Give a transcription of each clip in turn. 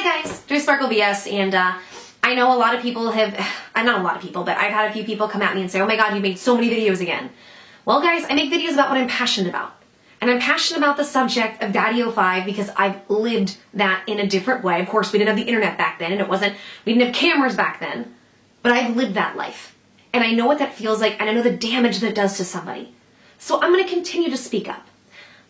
Hi guys, Joy Sparkle BS, and I know a lot of people have, not a lot of people, but I've had a few people come at me and say, oh my god, you made so many videos again. Well guys, I make videos about what I'm passionate about. And I'm passionate about the subject of Daddy 05 because I've lived that in a different way. Of course, we didn't have the internet back then, and we didn't have cameras back then, but I've lived that life. And I know what that feels like, and I know the damage that it does to somebody. So I'm going to continue to speak up.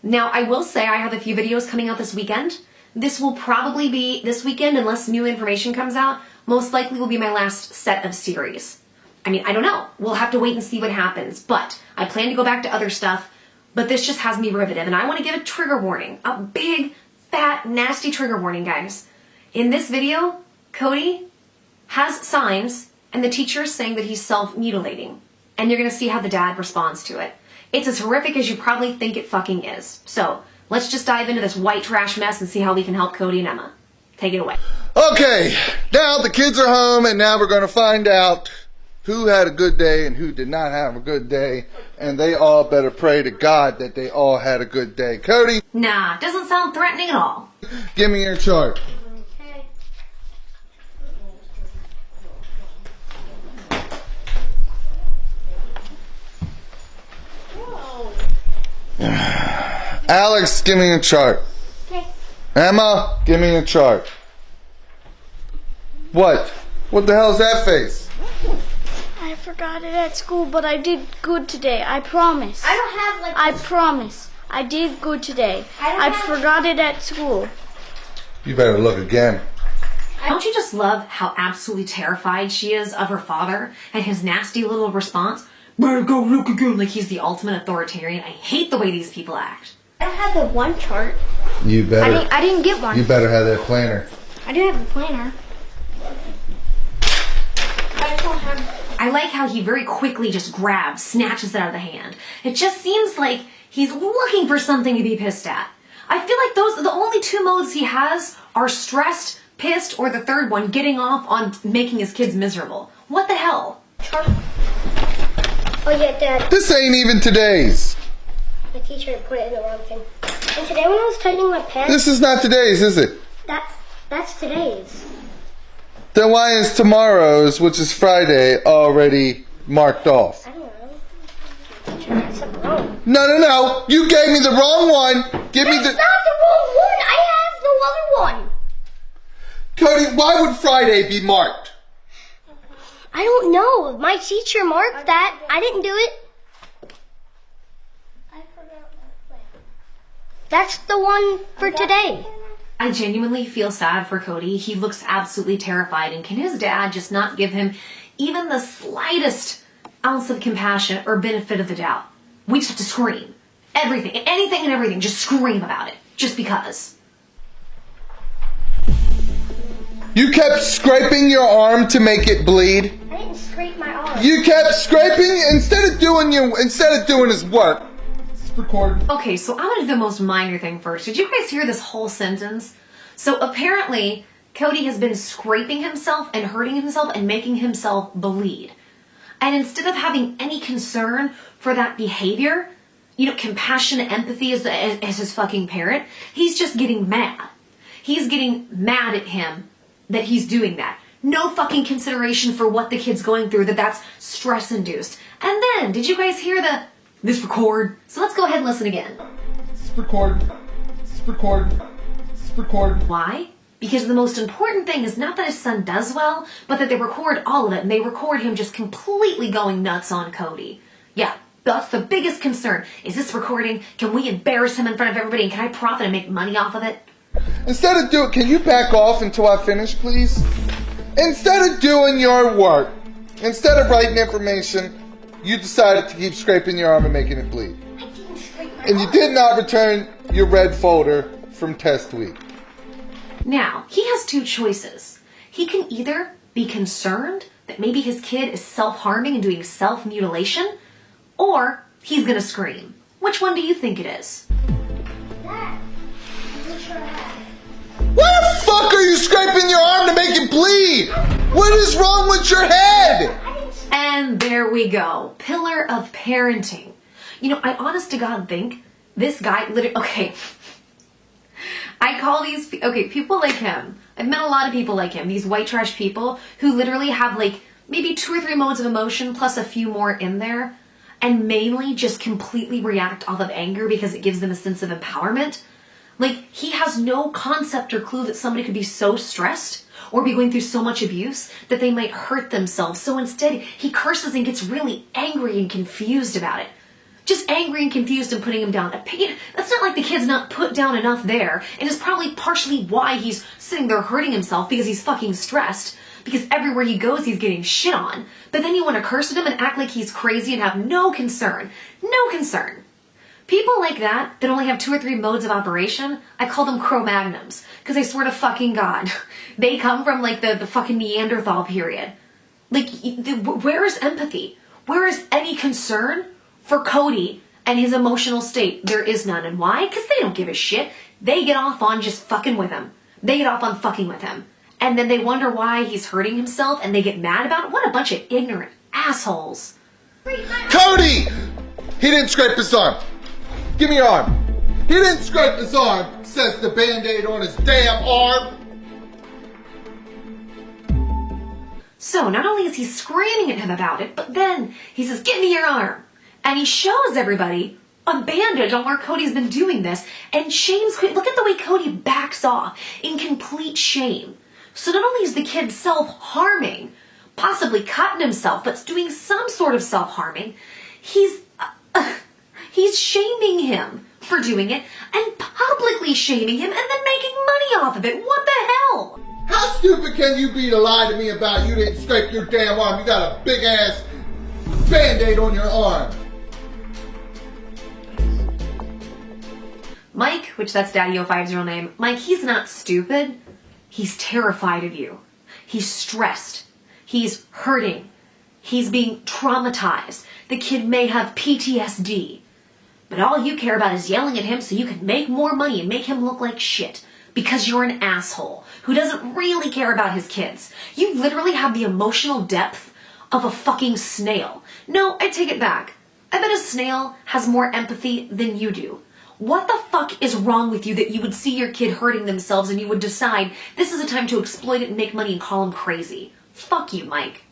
Now, I will say I have a few videos coming out this weekend. This will probably be this weekend, unless new information comes out. Most likely will be my last set of series. I mean, I don't know. We'll have to wait and see what happens. But I plan to go back to other stuff. But this just has me riveted. And I want to give a trigger warning. A big, fat, nasty trigger warning, guys. In this video, Cody has signs, and the teacher is saying that he's self-mutilating. And you're going to see how the dad responds to it. It's as horrific as you probably think it fucking is. So, let's just dive into this white trash mess and see how we can help Cody and Emma. Take it away. Okay, now the kids are home, and now we're going to find out who had a good day and who did not have a good day. And they all better pray to God that they all had a good day. Cody? Nah, doesn't sound threatening at all. Give me your chart. Okay. Alex, give me your chart. Okay. Emma, give me your chart. What? What the hell is that face? I forgot it at school, but I did good today. I promise. I don't have like. I promise. I did good today. I forgot it at school. You better look again. Don't you just love how absolutely terrified she is of her father and his nasty little response? Better go look again, like he's the ultimate authoritarian. I hate the way these people act. I don't have the one chart. You better. I didn't get one. You better have that planner. I do have the planner. I just don't have. I like how he very quickly just grabs, snatches it out of the hand. It just seems like he's looking for something to be pissed at. I feel like the only two modes he has are stressed, pissed, or the third one, getting off on making his kids miserable. What the hell? Chart. Oh yeah, Dad. This ain't even today's. The teacher put it in the wrong thing. And today when I was tightening my pen, This is not today's, is it? that's today's. Then why is tomorrow's, which is Friday, already marked off? I don't know. Teacher had something wrong. No. You gave me the wrong one. Give me That's the... not the wrong one. I have the other one. Cody, why would Friday be marked? I don't know. My teacher marked that. I didn't do it. I forgot my plan. That's the one for today. I genuinely feel sad for Cody. He looks absolutely terrified, and can his dad just not give him even the slightest ounce of compassion or benefit of the doubt? We just have to scream. Everything, anything and everything, just scream about it. Just because. You kept scraping your arm to make it bleed. I didn't scrape my arm. You kept scraping instead of doing his work. It's recorded. Okay, so I'm gonna do the most minor thing first. Did you guys hear this whole sentence? So apparently, Cody has been scraping himself and hurting himself and making himself bleed. And instead of having any concern for that behavior, compassion and empathy as his fucking parent, he's just getting mad. He's getting mad at him that he's doing that. No fucking consideration for what the kid's going through, that's stress-induced. And then, did you guys hear this record? So let's go ahead and listen again. It's recorded. It's recorded. It's recorded. Why? Because the most important thing is not that his son does well, but that they record all of it, and they record him just completely going nuts on Cody. Yeah, that's the biggest concern. Is this recording? Can we embarrass him in front of everybody, and can I profit and make money off of it? Can you back off until I finish, please? Instead of doing your work, instead of writing information, you decided to keep scraping your arm and making it bleed. I didn't scrape my And you did not return your red folder from test week. Now, he has two choices. He can either be concerned that maybe his kid is self-harming and doing self-mutilation, or he's gonna scream. Which one do you think it is? Dad, I'm not sure I have. Why the fuck are you scraping your arm to make it bleed? What is wrong with your head? And there we go. Pillar of parenting. I honest to God think this guy literally... Okay. I call these, okay, people like him. I've met a lot of people like him, these white trash people who literally have like maybe 2 or 3 modes of emotion plus a few more in there, and mainly just completely react off of anger because it gives them a sense of empowerment. Like, he has no concept or clue that somebody could be so stressed or be going through so much abuse that they might hurt themselves. So instead, he curses and gets really angry and confused about it. Just angry and confused and putting him down. That's not like the kid's not put down enough there, and is probably partially why he's sitting there hurting himself, because he's fucking stressed. Because everywhere he goes, he's getting shit on. But then you want to curse at him and act like he's crazy and have no concern. No concern. People like that only have 2 or 3 modes of operation, I call them Cro-Magnums. Because I swear to fucking God, they come from like the fucking Neanderthal period. Like, where is empathy? Where is any concern for Cody and his emotional state? There is none. And why? Because they don't give a shit. They get off on just fucking with him. They get off on fucking with him. And then they wonder why he's hurting himself and they get mad about it. What a bunch of ignorant assholes. Cody! He didn't scrape his arm. Give me your arm. He didn't scrape his arm, says the Band-Aid on his damn arm. So not only is he screaming at him about it, but then he says, "Give me your arm." And he shows everybody a bandage on where Cody's been doing this and shames Cody. Look at the way Cody backs off in complete shame. So not only is the kid self-harming, possibly cutting himself, but doing some sort of self-harming, he's shaming him for doing it and publicly shaming him and then making money off of it. What the hell? How stupid can you be to lie to me about you didn't scrape your damn arm? You got a big ass Band-Aid on your arm. Mike, which that's Daddy 05's real name, Mike, he's not stupid. He's terrified of you. He's stressed. He's hurting. He's being traumatized. The kid may have PTSD. But all you care about is yelling at him so you can make more money and make him look like shit. Because you're an asshole who doesn't really care about his kids. You literally have the emotional depth of a fucking snail. No, I take it back. I bet a snail has more empathy than you do. What the fuck is wrong with you that you would see your kid hurting themselves and you would decide this is a time to exploit it and make money and call him crazy? Fuck you, Mike.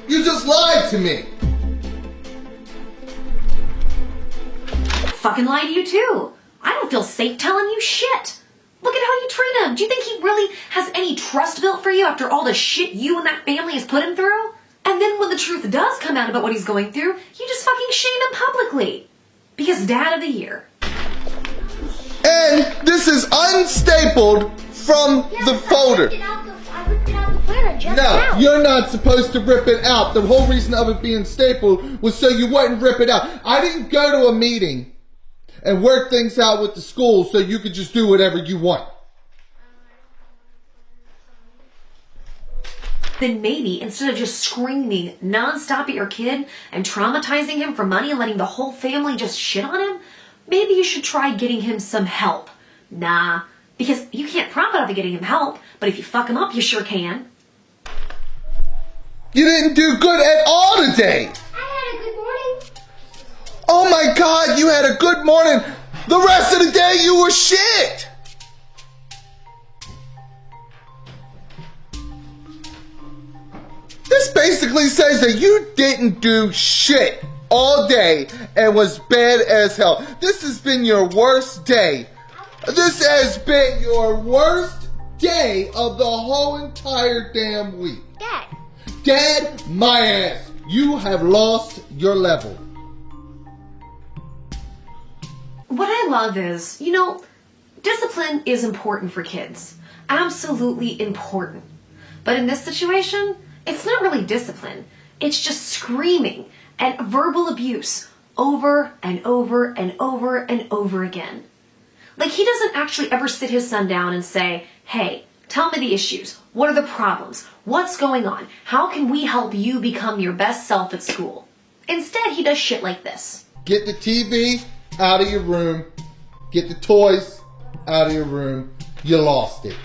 You just lied to me. Fucking lie to you too. I don't feel safe telling you shit. Look at how you treat him. Do you think he really has any trust built for you after all the shit you and that family has put him through? And then when the truth does come out about what he's going through, you just fucking shame him publicly. Because Dad of the Year. And this is unstapled from the folder. I ripped it out the planner just No, now. you're not supposed to rip it out. The whole reason of it being stapled was so you wouldn't rip it out. I didn't go to a meeting and work things out with the school so you could just do whatever you want. Then maybe instead of just screaming nonstop at your kid and traumatizing him for money and letting the whole family just shit on him, maybe you should try getting him some help. Nah, because you can't profit off of getting him help, but if you fuck him up, you sure can. You didn't do good at all today. I had a good morning. Oh my God, you had a good morning. The rest of the day you were shit. This basically says that you didn't do shit all day and was bad as hell. This has been your worst day. This has been your worst day of the whole entire damn week. Dad, my ass, you have lost your level. What I love is, discipline is important for kids. Absolutely important. But in this situation, it's not really discipline. It's just screaming and verbal abuse over and over and over and over again. Like, he doesn't actually ever sit his son down and say, "Hey, tell me the issues. What are the problems? What's going on? How can we help you become your best self at school?" Instead, he does shit like this. Get the TV out of your room. Get the toys out of your room. You lost it.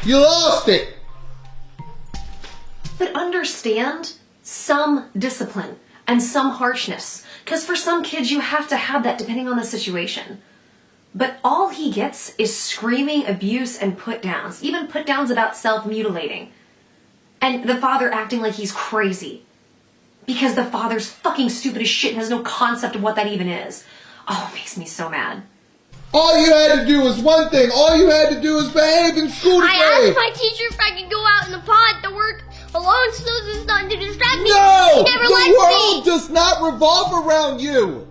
You lost it. But understand some discipline and some harshness. Because for some kids, you have to have that depending on the situation. But all he gets is screaming abuse and put-downs, even put-downs about self-mutilating. And the father acting like he's crazy. Because the father's fucking stupid as shit and has no concept of what that even is. Oh, it makes me so mad. All you had to do was one thing. All you had to do was behave in school today. I asked my teacher if I could go out in the pod to work alone so there's nothing to distract me. No! She never The liked world me. does not revolve around you.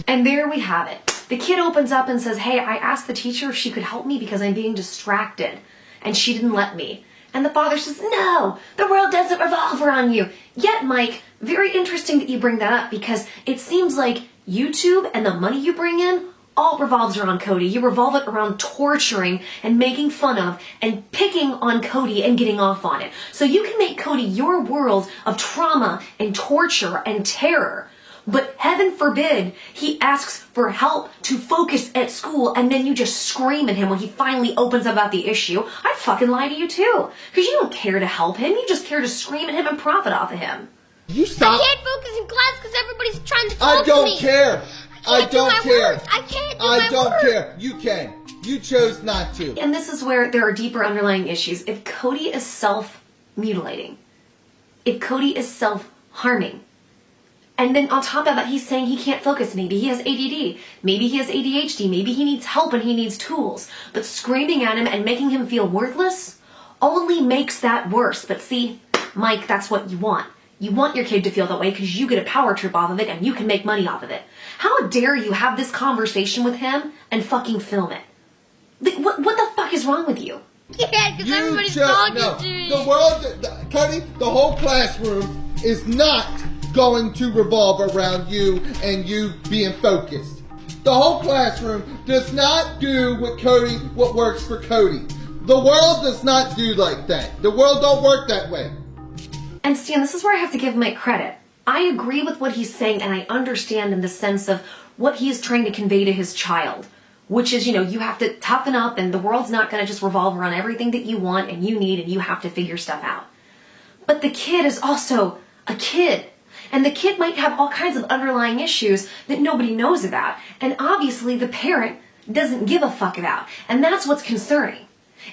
And there we have it. The kid opens up and says, hey, I asked the teacher if she could help me because I'm being distracted. And she didn't let me. And the father says, no, the world doesn't revolve around you. Yet, Mike, very interesting that you bring that up because it seems like YouTube and the money you bring in all revolves around Cody. You revolve it around torturing and making fun of and picking on Cody and getting off on it. So you can make Cody your world of trauma and torture and terror. But heaven forbid he asks for help to focus at school and then you just scream at him when he finally opens up about the issue. I'd fucking lie to you too. Because you don't care to help him. You just care to scream at him and profit off of him. You stop. I can't focus in class because everybody's trying to talk I to me. don't care. I don't care. I can't do I my don't work. care. You can. You chose not to. And this is where there are deeper underlying issues. If Cody is self-mutilating, if Cody is self-harming, and then on top of that, he's saying he can't focus. Maybe he has ADD. Maybe he has ADHD. Maybe he needs help and he needs tools. But screaming at him and making him feel worthless only makes that worse. But see, Mike, that's what you want. You want your kid to feel that way because you get a power trip off of it and you can make money off of it. How dare you have this conversation with him and fucking film it? What the fuck is wrong with you? Yeah, because everybody's chose talking no. to me. The world, Cody, the whole classroom is not going to revolve around you and you being focused. The whole classroom does not do what works for Cody. The world does not do like that. The world don't work that way. And Stan, this is where I have to give Mike credit. I agree with what he's saying and I understand in the sense of what he is trying to convey to his child. Which is, you have to toughen up and the world's not going to just revolve around everything that you want and you need and you have to figure stuff out. But the kid is also a kid. And the kid might have all kinds of underlying issues that nobody knows about. And obviously the parent doesn't give a fuck about. And that's what's concerning.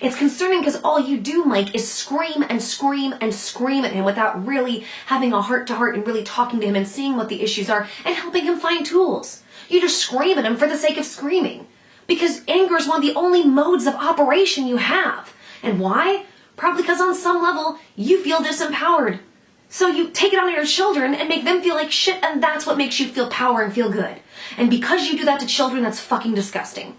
It's concerning because all you do, Mike, is scream and scream and scream at him without really having a heart-to-heart and really talking to him and seeing what the issues are and helping him find tools. You just scream at him for the sake of screaming. Because anger is one of the only modes of operation you have. And why? Probably because on some level, you feel disempowered. So you take it on your children and make them feel like shit, and that's what makes you feel power and feel good. And because you do that to children, that's fucking disgusting.